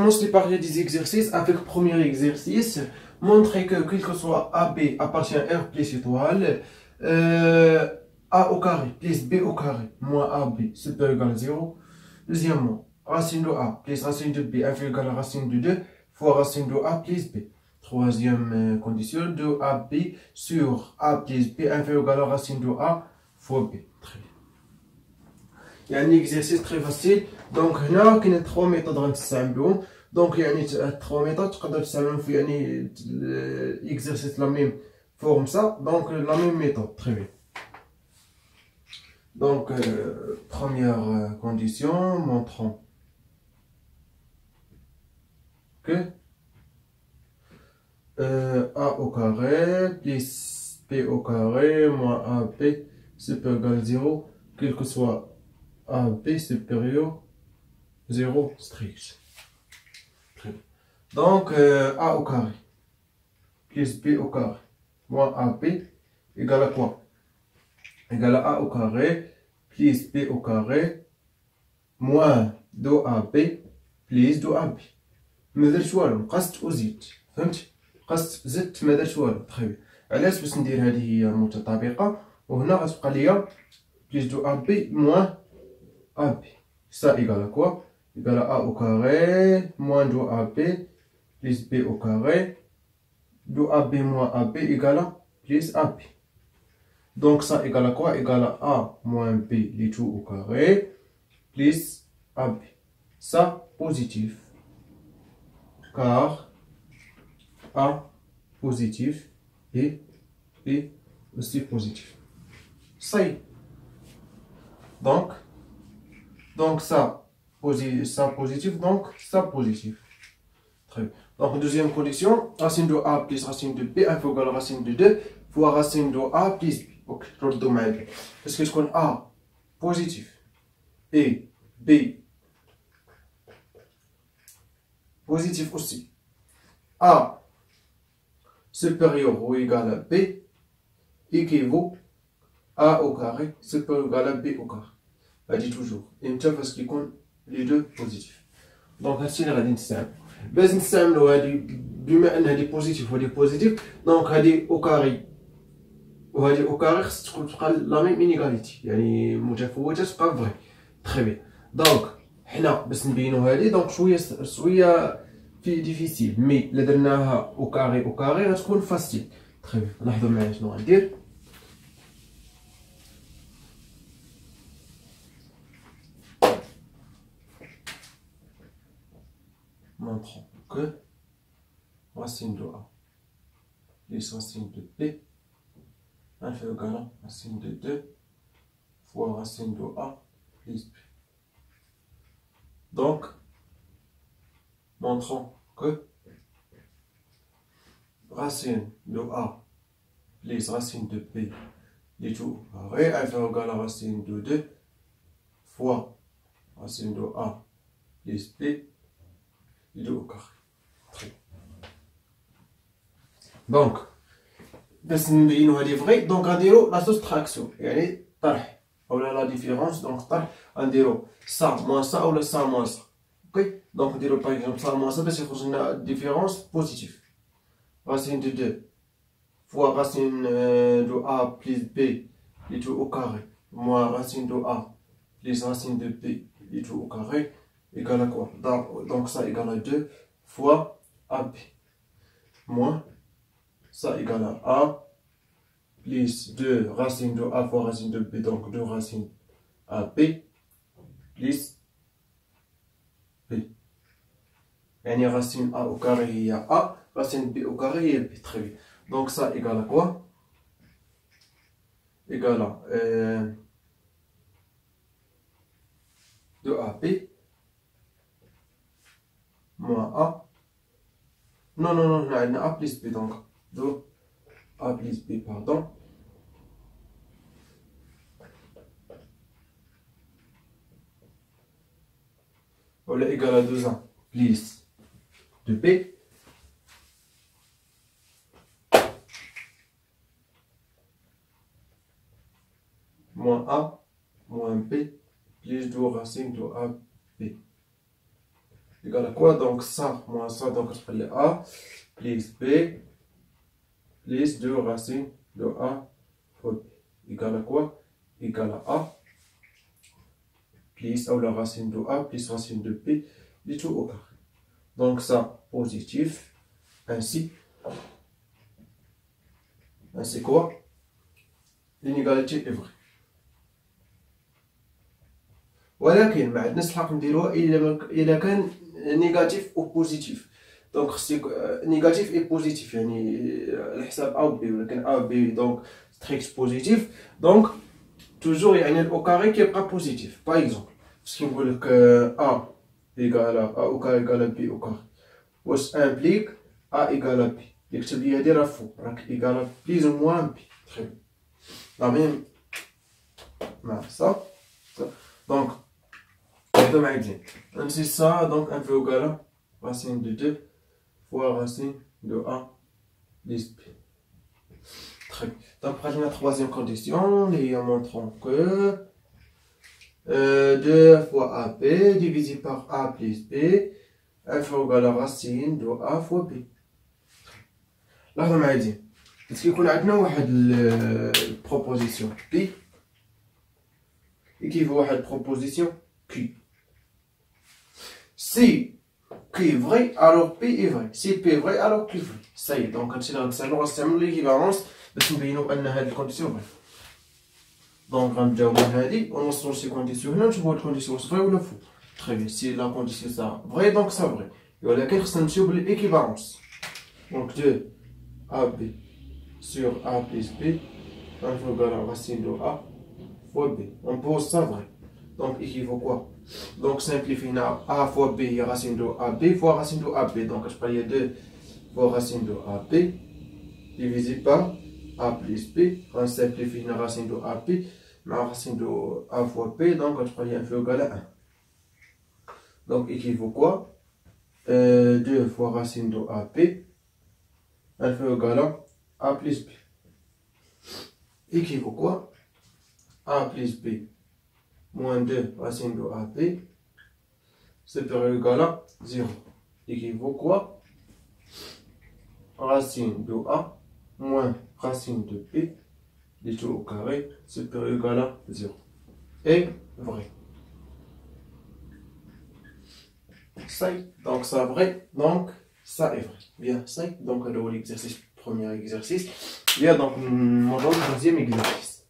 commence les parties des exercices avec le premier exercice. Montrer que quel que soit AB appartient à R plus étoile, A au carré plus B au carré moins AB supérieur ou égal à 0. Deuxièmement, racine de A plus racine de B inférieur ou égal à racine de 2 fois racine de A plus B. Troisième condition, de AB sur A plus B inférieur ou égal à racine de A fois B. Très bien. Il y a un exercice très facile. Donc, هنا كاين 3 méthodes غنستعملوهم. Donc, يعني 3 méthodes تقدر تستعملهم في يعني l'exercice la même forme ça. Donc, la même méthode. Très bien. Donc, première condition, montrons que A au carré plus B au carré moins AB supérieur ou égal à 0, quel que soit AB supérieur 0 strict. Très bien. Donc, A au carré plus B au carré moins AB égale à quoi? Égale à A au carré plus B au carré moins 2AB plus 2AB. ما درت والو، نقصت وزدت، فهمت؟ قصت زدت ما درت والو. تري بيان. علاش؟ باش ندير هذه هي متطابقة، وهنا غتبقى ليا بليس دو AB موان AB. Ça égale à quoi? Égale à A au carré moins 2AB plus B au carré. 2AB moins AB égale à plus AB. Donc ça égale à quoi? Égale à A moins B les tout au carré plus AB. Ça positif. Car A positif et B aussi positif. Ça y est. Donc ça positif, donc ça positif. Très bien. Donc deuxième condition, racine de A plus racine de B inférieur à racine de 2 fois racine de A plus B. Ok, ردوا معايا. Parce que je connais A positif et B positif aussi. A supérieur ou égal à B équivaut A au carré supérieur ou égal à B au carré. Elle dit toujours. Et une parce qu'ils comptent les deux positifs. Donc, هادشي اللي غادي نستعملو. باش نستعملو هادي بما ان هادي بوزيتيف وهادي بوزيتيف، دونك هادي او كاري وهادي او كاري خص تبقى لا ميم انيغاليتي، يعني متفوتة تبقى فغي. تري بيان. دونك حنا باش نبينو هادي دونك شوية في ديفيسيل، مي الا درناها او كاري غتكون فاسيل. تري بيان. لاحظوا معايا شنو غندير. Montrons que racine de A plus racine de B inférieur ou égal à racine de 2 fois racine de A plus B. Donc, montrons que racine de A plus racine de B du tout carré inférieur ou égal à racine de 2 fois racine de A plus B du au carré. Donc, باش نبينو هادي فغي دونك غنديرو لا سوستراكسيون، يعني طرح اولا لا ديفيرونس. دونك طرح غنديرو سا موان سا اولا سا موان سا. اوكي، دونك نديرو باغ اكزومبل سا موان سا باش يخرج لنا ديفيرونس بوزيتيف. راسين دو 2 فوا راسين دو A plus B les tout au carré moins racine de A plus racine de B les tout au carré égale à quoi? Donc ça égale à 2 fois AB moins ça égale à A plus 2 racine de A fois racine de B, donc 2 racines AB plus B. يعني racine A au carré il y a A, racine B au carré il y a B. Très bien. Donc ça égale à quoi? Égale à 2AB moins A. Non, on a A plus B, donc 2 A plus B, pardon. Voilà, égal à 2A plus 2B. Moins A moins B plus 2 racine de AB égale à quoi? Donc ça moins ça, donc je prends A plus B plus 2 racine de A fois B égale à quoi? Égale à A plus ou la racine de A plus racine de B du tout au carré. Donc ça positif, ainsi quoi? L'inégalité est vraie. ولكن ما عندناش الحق نديروها الا كان نيجاتيف او بوزيتيف. دونك خصك نيجاتيف اي بوزيتيف يعني الحساب ا و بي، ولكن ا بي دونك ستريكت بوزيتيف دونك توجور يعني الاو كاري كيبقى بوزيتيف. باغ اكزومبل فاش كنقول لك ا ايكال ا او كاري ايكال بي او كاري واش امبليك ا ايكال بي يكتب لي هادي راه فوق راك ايكال بليز او موان بي تري لا ميم مع صا دونك هذا معايا نسي ça donc 1 fait égal à racine de 2 fois racine de a plus b. Très bien. Donc prenons la troisième condition et montrons que 2 fois ab divisé par a plus b 1 fait égal à racine de a fois b. لاحظوا معايا بس كيكون عندنا واحد البروبوزيسيون b équivaut واحد proposition Q. Si Q est vrai, alors P est vrai. Si P est vrai, alors Q est vrai. Ça y est, donc غنستعملو l'équivalence باش نبينو ان هاد الكونديسيون فري. دونك غنبداو من هادي ونوصلو لشي كونديسيون هنا نشوفو هاد الكونديسيون واش فري ولا فو. تري بيان، سي لا كونديسيون سا فري دونك سا فري، ولكن خصنا نمشيو بالايكيفالونس. دونك 2 AB sur A plus B égale à racine de A fois B. On pose ça vrai. Donc équivaut quoi? Donc simplifie A fois B, il y a racine de AB fois racine de AB. Donc je peux dire 2 fois racine de AB divisé par A plus B. On simplifie la racine de AB, la racine de A fois B. Donc je peux dire 1 fait égal à 1. Donc équivaut quoi? 2 fois racine de AB, 1 fait égal à A plus B. Équivaut quoi? A plus B moins 2 racine de AB supérieur ou égal à 0. Équivaut quoi? Racine de A moins racine de B du tout au carré supérieur ou égal à 0. Et vrai. Ça, donc ça vrai, donc ça est vrai. Bien, ça, donc l'exercice, premier exercice. Bien, donc, on va au deuxième exercice.